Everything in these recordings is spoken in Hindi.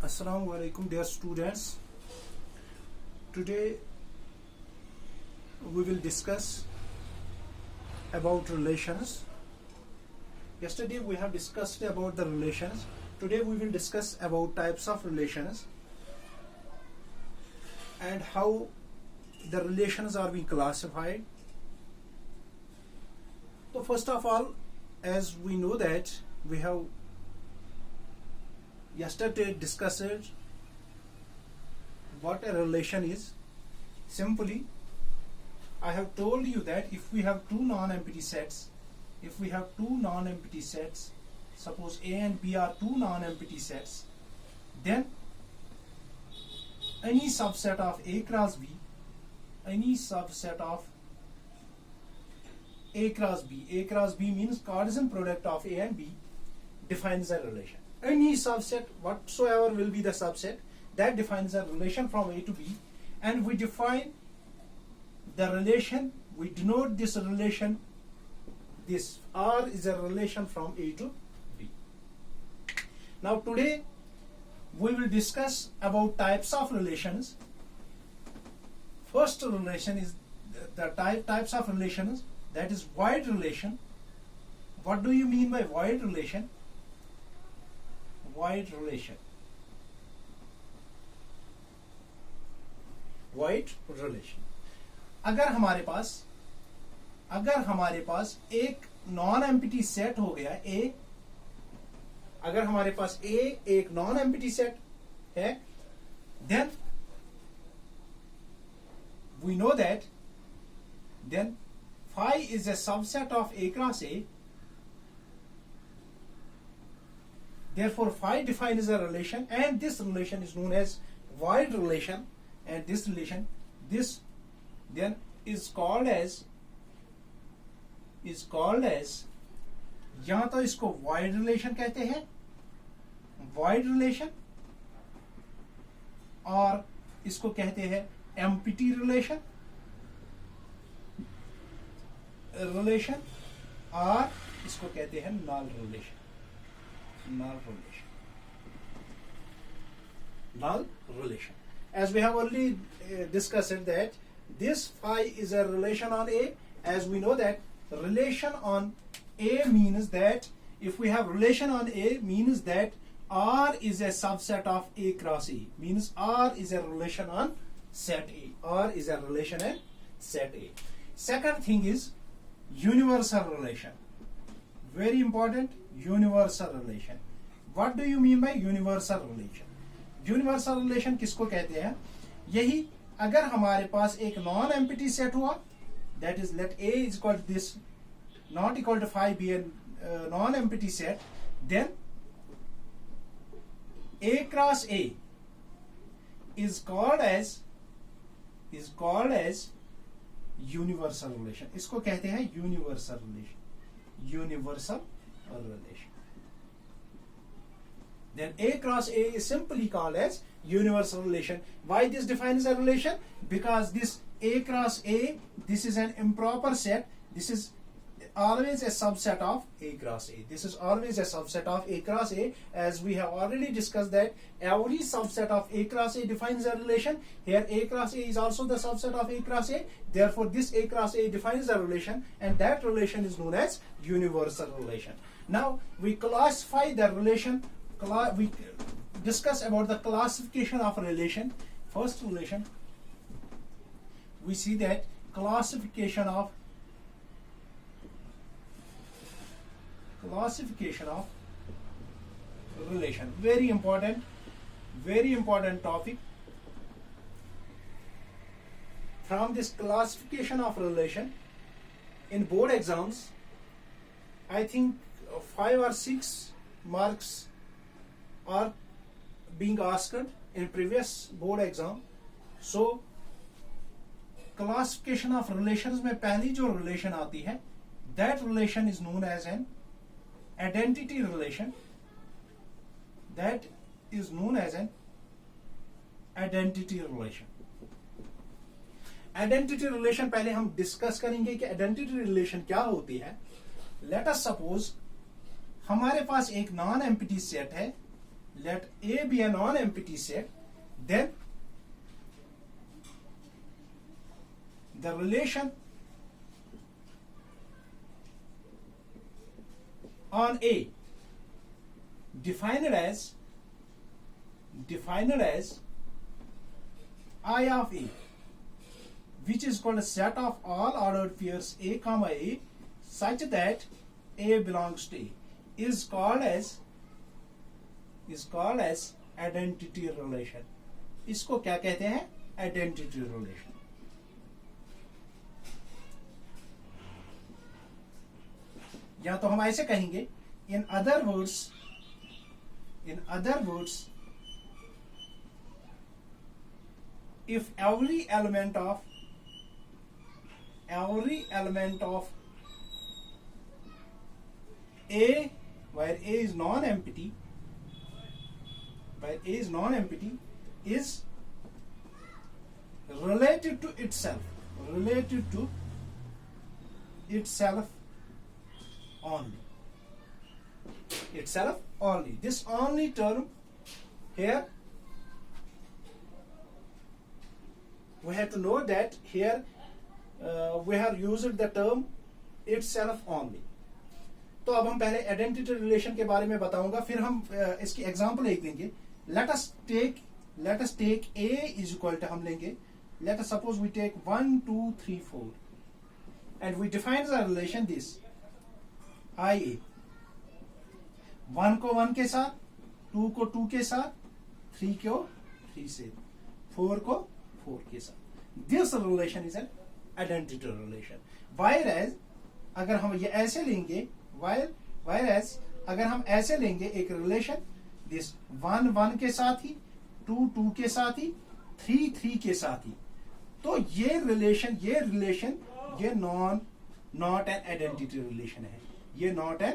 Assalamu alaikum dear students. Today we will discuss about relations. Yesterday we have discussed about the relations. Today we will discuss about types of relations and how the relations are being classified. So first of all, as we know that we have yesterday discussed what a relation is. Simply, I have told you that if we have two non-empty sets, suppose A and B are two non-empty sets, then any subset of A cross B means Cartesian product of A and B defines a relation. Any subset whatsoever will be the subset that defines a relation from A to B, and we define the relation, we denote this relation, this R is a relation from A to B. Now today we will discuss about types of relations. First relation is the types of relations, that is void relation. What do you mean by void relation? Void relation अगर हमारे पास एक नॉन एम्प्टी सेट हो गया A, अगर हमारे पास A एक नॉन एम्प्टी सेट है, then we know that then phi is a subset of A cross A. Therefore, phi defines a relation, and this relation is known as void relation, and this relation, this then is called as यहाँ तो इसको void relation कहते हैं, void relation, और इसको कहते हैं empty relation, और इसको कहते हैं null relation. As we have already discussed that this phi is a relation on A, as we know that relation on A means that if we have relation on A means that R is a subset of A cross A, means R is a relation on set A. Second thing is universal relation. Very important, universal relation. What do you mean by universal relation? Universal relation किसको कहते हैं? यही अगर हमारे पास एक नॉन एम्प्टी सेट हुआ, that is let A is equal to this, not equal to phi be a non-empty set, then A cross A is called as universal relation. इसको कहते हैं universal relation. Then A cross A is simply called as universal relation. Why this defines a relation? Because this A cross A, this is an improper set. This is always a subset of A cross A. As we have already discussed that every subset of A cross A defines a relation. Here A cross A is also the subset of A cross A. Therefore this A cross A defines a relation, and that relation is known as universal relation. Now we classify the relation. We discuss about the classification of relation. First relation, we see that classification of relation. Very important topic. From this classification of relation, in board exams, I think 5 or 6 marks are being asked in previous board exam. So classification of relations में पहली जो relation आती है, that relation is known as an identity relation. Identity relation पहले हम discuss करेंगे कि identity relation क्या होती है. Let us suppose हमारे पास एक non-empty set है let A be a non-empty set, then the relation on A defined as I of A, which is called a set of all ordered pairs A comma A such that A belongs to A, is called as identity relation. इसको क्या कहते हैं? Identity relation. या तो हम ऐसे कहेंगे, in other words, if every element of A, where A is non-empty, is related to itself only. This only term here, we have to know that here we have used the term itself only. तो अब हम पहले आइडेंटिटी रिलेशन के बारे में बताऊंगा, फिर हम इसकी एग्जांपल एक देंगे. Let us take A is equal to, हम लेंगे, let us suppose we take 1 2 3 4 and we define the relation this IA. 1 को 1 के साथ, 2 को 2 के साथ, 3 को 3 से, 4 को 4 के साथ. This relation is an identity relation. Whereas अगर हम ये ऐसे लेंगे, वायरएज अगर हम ऐसे लेंगे एक रिलेशन, दिस 1 1 के साथ ही, 2 2 के साथ ही, 3 3 के साथ ही, तो ये रिलेशन ये नॉट एन आइडेंटिटी रिलेशन है. ये नॉट एन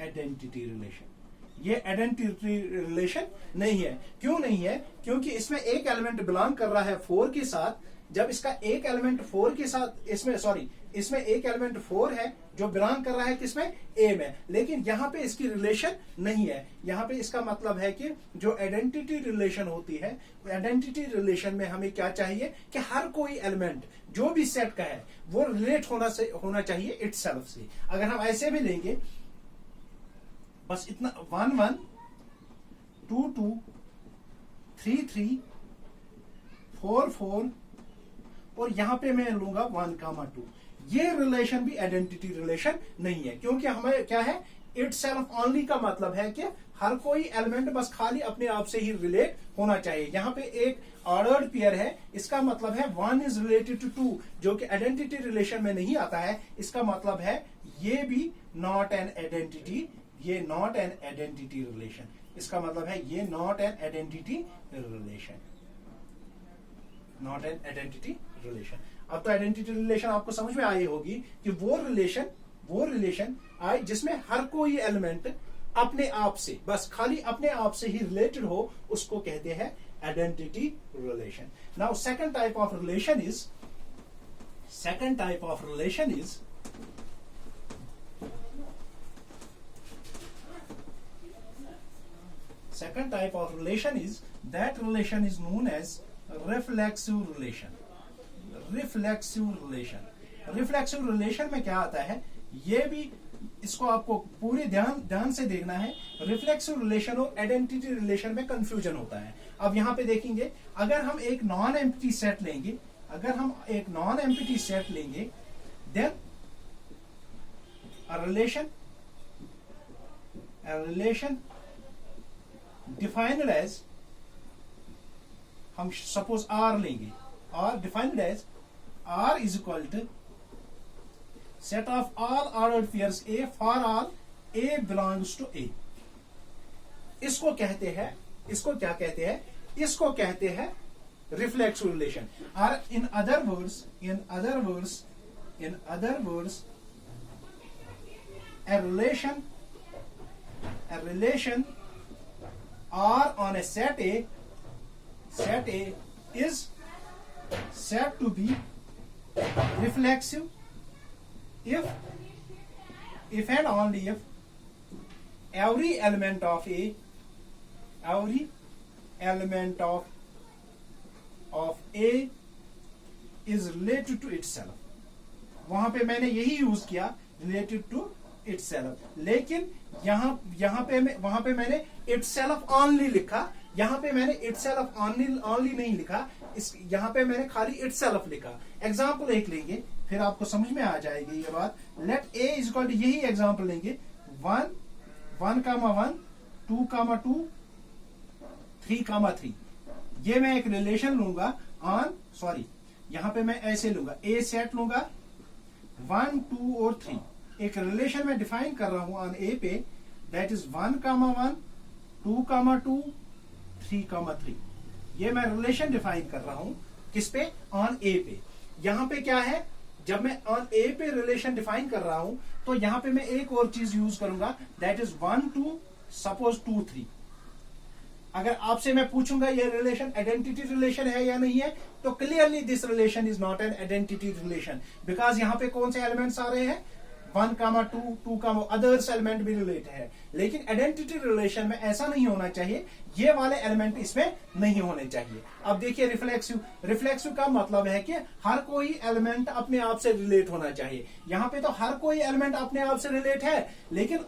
आइडेंटिटी रिलेशन, ये आइडेंटिटी रिलेशन नहीं है. क्यों नहीं है? क्योंकि इसमें एक एलिमेंट बिलोंग कर रहा है 4 के साथ. जब इसका एक एलिमेंट 4 के साथ, इसमें एक एलिमेंट 4 है जो बिलोंग कर रहा है किसमें? ए में. लेकिन यहां पे इसकी रिलेशन नहीं है. यहां पे इसका मतलब है कि जो आइडेंटिटी रिलेशन होती है, आइडेंटिटी रिलेशन में हमें क्या चाहिए कि हर कोई एलिमेंट जो भी सेट का है वो रिलेट होना चाहिए इटसेल्फ से. अगर हम ऐसे भी लेंगे, बस इतना 1 1 2 2 3 3 4 4 और यहां पे मैं लूंगा 1 2. ये रिलेशन भी आइडेंटिटी रिलेशन नहीं है, क्योंकि हमें क्या है? इटसेल्फ ओनली का मतलब है कि हर कोई एलिमेंट बस खाली अपने आप से ही रिलेट होना चाहिए. यहां पे एक ऑर्डर्ड पेयर है, इसका मतलब है 1 इज रिलेटेड टू 2, जो कि आइडेंटिटी रिलेशन में नहीं आता है. इसका मतलब है ये भी नॉट एन आइडेंटिटी रिलेशन. इसका मतलब है ये नॉट एन आइडेंटिटी रिलेशन. अब तो आइडेंटिटी रिलेशन आपको समझ में आई होगी कि वो रिलेशन आए जिसमें हर कोई एलिमेंट अपने आप से, बस खाली अपने आप से ही रिलेटेड हो, उसको कहते हैं identity relation. Now second type of relation is that relation is known as reflexive relation. Reflexive relation में क्या आता है, ये भी इसको आपको पूरे ध्यान से देखना है. रिफ्लेक्सिव रिलेशन और आइडेंटिटी रिलेशन में कंफ्यूजन होता है. अब यहां पे देखेंगे, अगर हम एक नॉन एम्प्टी सेट लेंगे, then a relation defined as, हम सपोज R लेंगे, R defined as R is equal to set of all ordered pairs A for all A belongs to A. इसको क्या कहते हैं? Reflexive relation. और in other words, a relation R on a set A is said to be reflexive if and only if every element of A every element of A is related to itself. वहां पे मैंने यही यूज किया, related to itself, लेकिन यहाँ पे वहां पे मैंने itself only लिखा, यहाँ पे मैंने itself only नहीं लिखा, यहाँ पे मैंने खाली itself लिखा. एग्जाम्पल एक लेंगे फिर आपको समझ में आ जाएगी ये बात. Let A is equal to, यही एग्जाम्पल लेंगे, 1, 1, 2, 2, 3, 3. ये मैं एक रिलेशन लूंगा यहां पे मैं ऐसे लूंगा, A सेट लूंगा 1, 2 और 3. एक रिलेशन में डिफाइन कर रहा हूं ऑन A पे, दैट इज 1, 1, 2, 2, 3, 3. ये मैं रिलेशन डिफाइन कर रहा हूं किस पे, ऑन A पे. यहां पे क्या है, जब मैं ऑन A पे रिलेशन डिफाइन कर रहा हूं तो यहां पे मैं एक और चीज यूज करूंगा, दैट इज 1, 2, सपोज 2, 3. अगर आपसे मैं पूछूंगा ये रिलेशन आइडेंटिटी रिलेशन है या नहीं है, तो clearly this relation is not an identity relation, because यहाँ पे कौन से एलिमेंट्स आ रहे हैं, 1, 2, अदर्स एलिमेंट भी रिलेटेड है. लेकिन आइडेंटिटी रिलेशन में ऐसा नहीं होना चाहिए, ये वाले एलिमेंट इसमें नहीं होने चाहिए. अब देखिए रिफ्लेक्सिव का मतलब है कि हर कोई एलिमेंट अपने आप से रिलेट होना चाहिए. यहाँ पे तो हर कोई एलिमेंट अपने आप से रिलेट है, लेकिन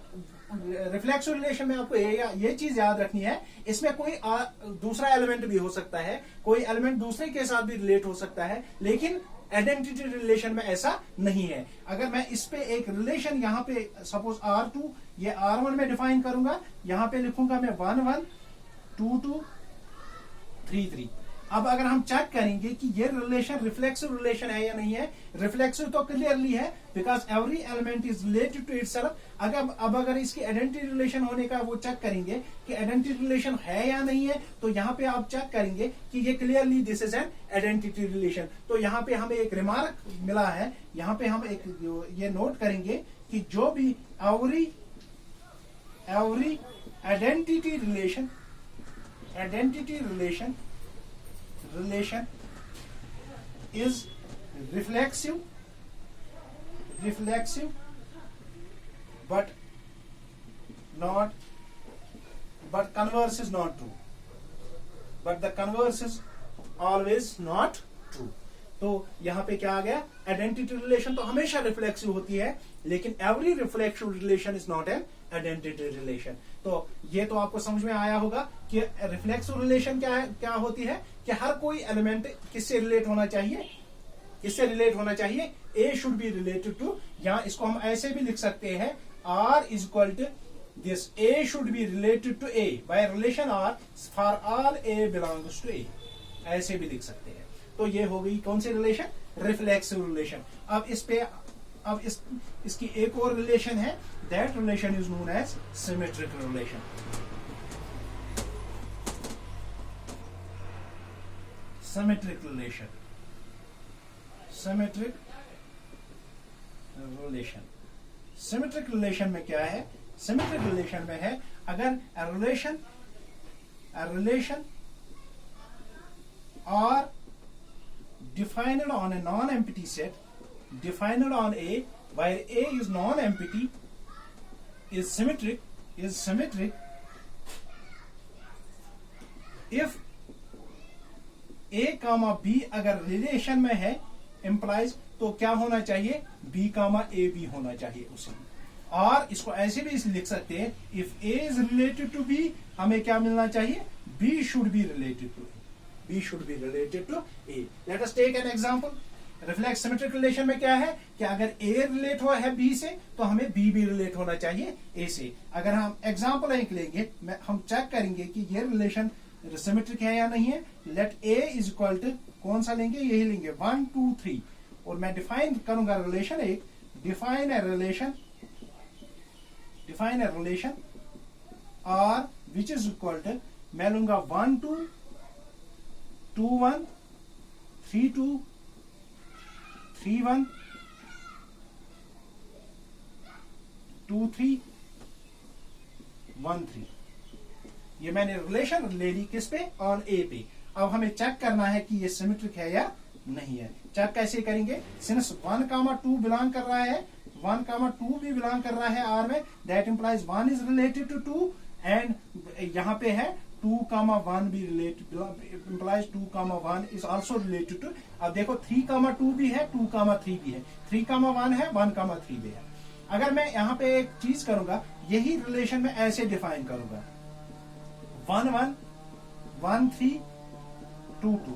रिफ्लेक्सिव रिलेशन में आपको ये चीज याद रखनी है, इसमें कोई दूसरा एलिमेंट भी हो सकता है, कोई एलिमेंट दूसरे के साथ भी रिलेट हो सकता है, लेकिन आइडेंटिटी रिलेशन में ऐसा नहीं है. अगर मैं इस पे एक रिलेशन यहाँ पे सपोज R2, ये R1 में डिफाइन करूंगा, यहाँ पे लिखूंगा मैं 1, 1, 2, 2, 3, 3. अब अगर हम चेक करेंगे कि ये रिलेशन रिफ्लेक्सिव रिलेशन है या नहीं है, रिफ्लेक्सिव तो क्लियरली है, because every element is related to itself. अगर इसकी आइडेंटिटी रिलेशन होने का वो चेक करेंगे कि आइडेंटिटी रिलेशन है या नहीं है, तो यहाँ पे आप चेक करेंगे कि ये clearly this is an identity relation. तो यहाँ पे हमें एक रिमार्क मिला है, यहाँ पे हम एक ये नोट करेंगे कि जो भी every identity relation is reflexive but converse is not true, but the converse is always not true. तो यहाँ पे क्या आ गया, आइडेंटिटी रिलेशन तो हमेशा रिफ्लेक्सिव होती है, लेकिन every reflexive relation is not an identity relation. तो ये तो आपको समझ में आया होगा कि रिफ्लेक्सिव रिलेशन क्या होती है, कि हर कोई एलिमेंट किससे रिलेट होना चाहिए, A should be related to, यहाँ इसको हम ऐसे भी लिख सकते हैं, R is equal to this, A should be related to A by relation R for all A belongs to A, ऐसे भी लिख सकते हैं. तो ये हो गई कौन सी रिलेशन, रिफ्लेक्सिव रिलेशन. अब इसकी एक और रिलेशन है, that relation is known as symmetric relation. Symmetric relation में क्या है, सिमेट्रिक रिलेशन में है, अगर relation are defined on a non-empty set, defined on A, while A is non-empty, is symmetric if A, B अगर रिलेशन में है, implies तो क्या होना चाहिए, B, A भी होना चाहिए उसे. और इसको ऐसे भी लिख सकते हैं, if A is related to B, हमें क्या मिलना चाहिए, B should be related to A. B should be related to A. Let us take an example. Reflex symmetric relation में क्या है कि अगर A रिलेट हुआ है B से, तो हमें B भी रिलेट होना चाहिए A से. अगर हम एग्जांपल एक लेंगे, हम चेक करेंगे कि ये रिलेशन सिमेट्रिक है या नहीं है. Let A is equal to कौन सा लेंगे, यही लेंगे 1, 2, 3, और मैं डिफाइन करूंगा रिलेशन एक, define a relation R which is equal to, मैं लूंगा 1, 2, 2, 1, 3, 2, 3, 1, 2, 3, 1, 3. ये मैंने रिलेशन ले ली किस पे, ऑन A पे. अब हमें चेक करना है कि ये सिमेट्रिक है या नहीं है. चेक कैसे करेंगे, सिंस 1, 2 बिलोंग कर रहा है, 1, 2 भी बिलोंग कर रहा है R में, that implies 1 is related to 2, and यहाँ पे है 2, 1 भी related implies 2, 1 is also related to. अब देखो 3, 2 भी है, 2, 3 भी है, 3, 1 है, 1, 3 भी है. अगर मैं यहाँ पे एक चीज करूंगा, यही रिलेशन में ऐसे डिफाइन करूंगा 1, 1, 1, 3, 2, 2.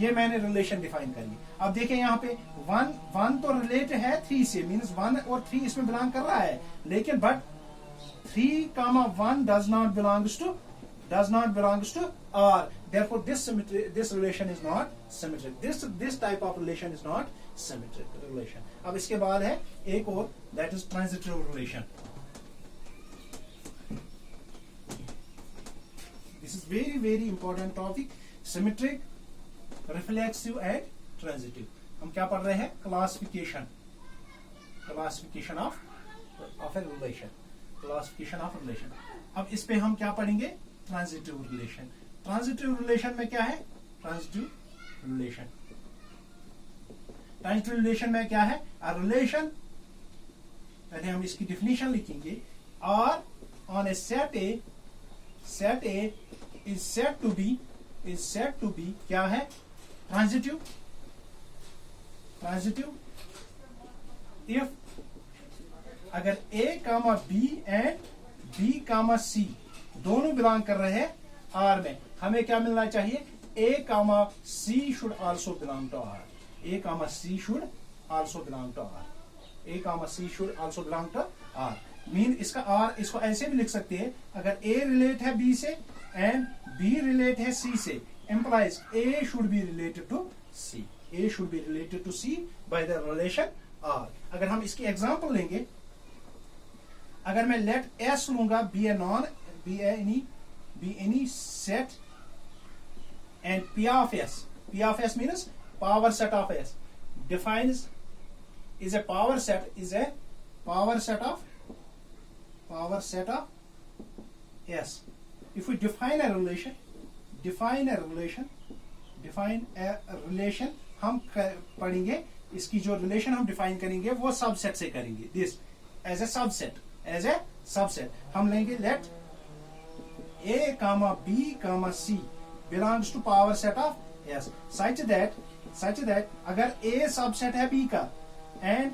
ये मैंने रिलेशन डिफाइन करी. अब देखें यहाँ पे 1 तो रिलेट है 3 से, मीन्स 1 और 3 इसमें बिलोंग कर रहा है, लेकिन but 3, 1 does not belongs to R. Therefore, this relation is not symmetric. This type of relation is not symmetric relation. अब इसके बाद है एक और, that is transitive relation. This is very very important topic. Symmetric, reflexive and transitive. हम क्या पढ़ रहे हैं? Classification of a relation. Classification of relation. अब इस पे हम क्या पढ़ेंगे? Transitive relation. ट्रांजिटिव रिलेशन में क्या है? ट्रांजिटिव रिलेशन में क्या है? अ रिलेशन, पहले हम इसकी डिफिनीशन लिखेंगे. R on a set A is said to be क्या है? ट्रांजिटिव इफ अगर A, B and B, C दोनों बिलोंग कर रहे हैं R में, हमें क्या मिलना चाहिए? A, C should also belong to R. A, C should also belong to R. A, C should also belong to R. Mean इसका R, इसको ऐसे भी लिख सकते हैं, अगर A रिलेट है B से एंड B रिलेट है C से, implies A should be related to C. A should be related to C by the relation R. अगर हम इसकी एग्जांपल लेंगे, अगर मैं let S लूंगा, be any set and P of S means power set of S is a power set of S. If we define a relation, हम पढ़ेंगे, इसकी जो रिलेशन हम डिफाइन करेंगे वो सबसेट से करेंगे. दिस एज ए सबसेट हम लेंगे let A, B, C belongs to power set of S such that अगर A सबसेट है B का एंड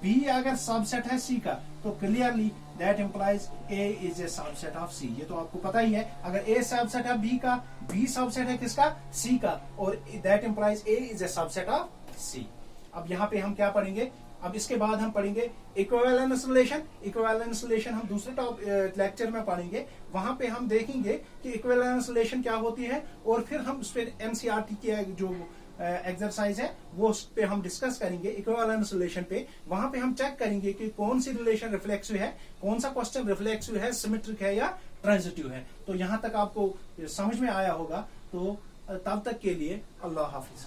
B अगर सबसेट है C का, तो clearly that implies A is a subset of C. ये तो आपको पता ही है. अगर A सबसेट है B का, B सबसेट है किसका? C का, और that implies A is a subset of C. अब यहाँ पे हम क्या पढ़ेंगे? अब इसके बाद हम पढ़ेंगे इक्विवेलेंस रिलेशन हम दूसरे लेक्चर में पढ़ेंगे. वहां पे हम देखेंगे कि इक्विवेलेंस रिलेशन क्या होती है, और फिर हम उस पर एनसीईआरटी की जो एक्सरसाइज है वो उस पे हम डिस्कस करेंगे इक्विवेलेंस रिलेशन पे. वहां पे हम चेक करेंगे कि कौन सी रिलेशन रिफ्लेक्सिव है, कौन सा क्वेश्चन रिफ्लेक्सिव है, सिमेट्रिक है या ट्रांजिटिव है. तो यहां तक आपको समझ में आया होगा. तो तब तक के लिए अल्लाह हाफिज.